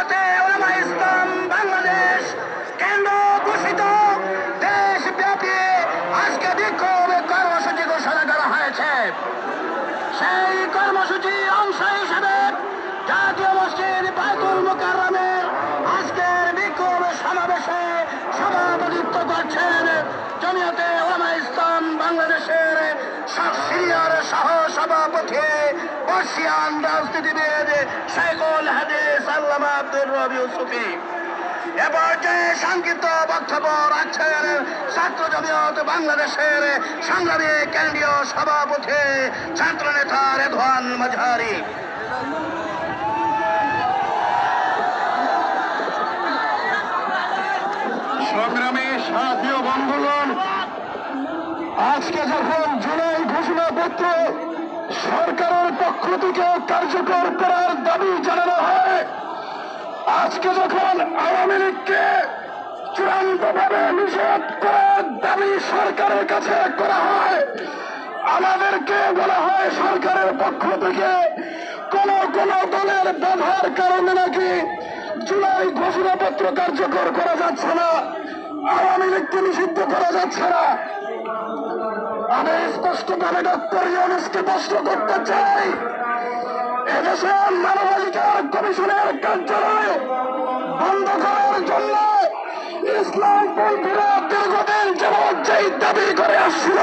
জমিয়তে উলামা ইসলাম বাংলাদেশ কেন্দ্র ঘোষিত দেশব্যাপী আজকে বিক্ষোভ কর্মসূচি ঘোষণা করা হয়েছে। সেই কর্মসূচির অংশ হিসেবে জাতীয় মসজিদ বাইতুল মুকাররমের আজকের বিক্ষোভ সমাবেশে সভাপতিত্ব করছেন জমিয়তে উলামা ইসলাম বাংলাদেশের সিনিয়র সহ সভাপতি বর্ষিয়ান রাজনীতিবিদ শেখুল হাদিস আল্লামা আব্দুর রবি ইউসুফী। এ পর্যায়ে সংক্ষিপ্ত বক্তব্য রাখছেন ছাত্র জমিয়ত বাংলাদেশের সংগ্রামী কেন্দ্রীয় সভাপতি ছাত্রনেতা রেদওয়ান মাঝারি। সংগ্রামী সাথী ও বন্ধুগণ, আজকে যখন জুলাই ঘোষণাপত্র সরকারের পক্ষ থেকে কার্যকর করার দাবি জানানো হয়, আজকে যখন আওয়ামী লীগকে চূড়ান্তভাবে নিষেধ করার দাবি সরকারের কাছে করা হয়, আমাদেরকে বলা হয় সরকারের পক্ষ থেকে কোন কোন দলের বাধার কারণে নাকি জুলাই ঘোষণাপত্র কার্যকর করা যাচ্ছে না, আওয়ামী লীগকে নিষিদ্ধ করা যাচ্ছে না। আমি স্পষ্টভাবে ডক্টর ইউনূসকে প্রশ্ন করতে চাই, এদেশে মানবাধিকার কমিশনের কার্যালয় বন্ধ করার জন্য ইসলামপন্থীরা দীর্ঘদিন যাবৎ যেই দাবি করে আসছিল,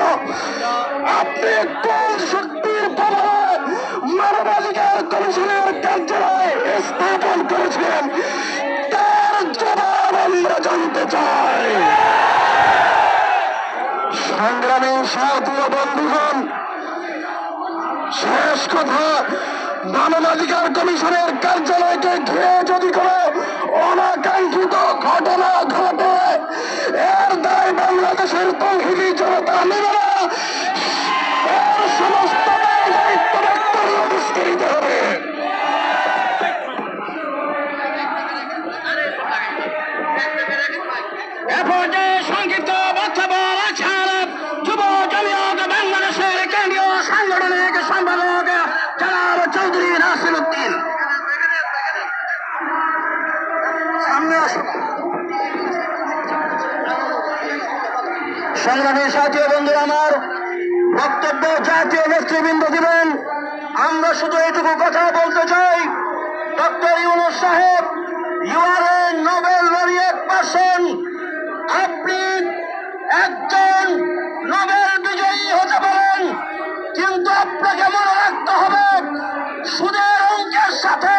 আপনি কোন শক্তির প্রভাবে মানবাধিকার কমিশনের কার্যালয় স্থাপন করেছেন, তার জবাব আমরা জানতে চাই। সংগ্রামী সাথী ও বন্ধুগণ, শেষ কথা, মানবাধিকার কমিশনের কার্যালয়কে ঘিরে যদি কোনো অনাকাঙ্ক্ষিত ঘটনা ঘটে, এর দায় বাংলাদেশের তৌহিদি জনতা নেবে না, এর সমস্ত দায়িত্ব ডক্টর ইউনূসকে নিতে হবে। এ পর্যায়ে সংক্ষিপ্ত বক্তব্য রাখছেন যুব জমিয়ত বাংলাদেশের কেন্দ্রীয় সাংগঠনিক সম্পাদক জনাব চৌধুরী নাসির উদ্দিন। সামনে আসুন। সংগ্রামী সাথী বন্ধুরা, আমার বক্তব্য জাতীয় নেতৃবৃন্দ দিবেন, আমরা শুধু এইটুকু কথা বলতে চাই, ডক্টর ইউনূস সাহেব, you are a Nobel laureate person, আপনি একজন নোবেল বিজয়ী হতে পারেন, কিন্তু আপনাকে মনে রাখতে হবে সুদের অঙ্কের সাথে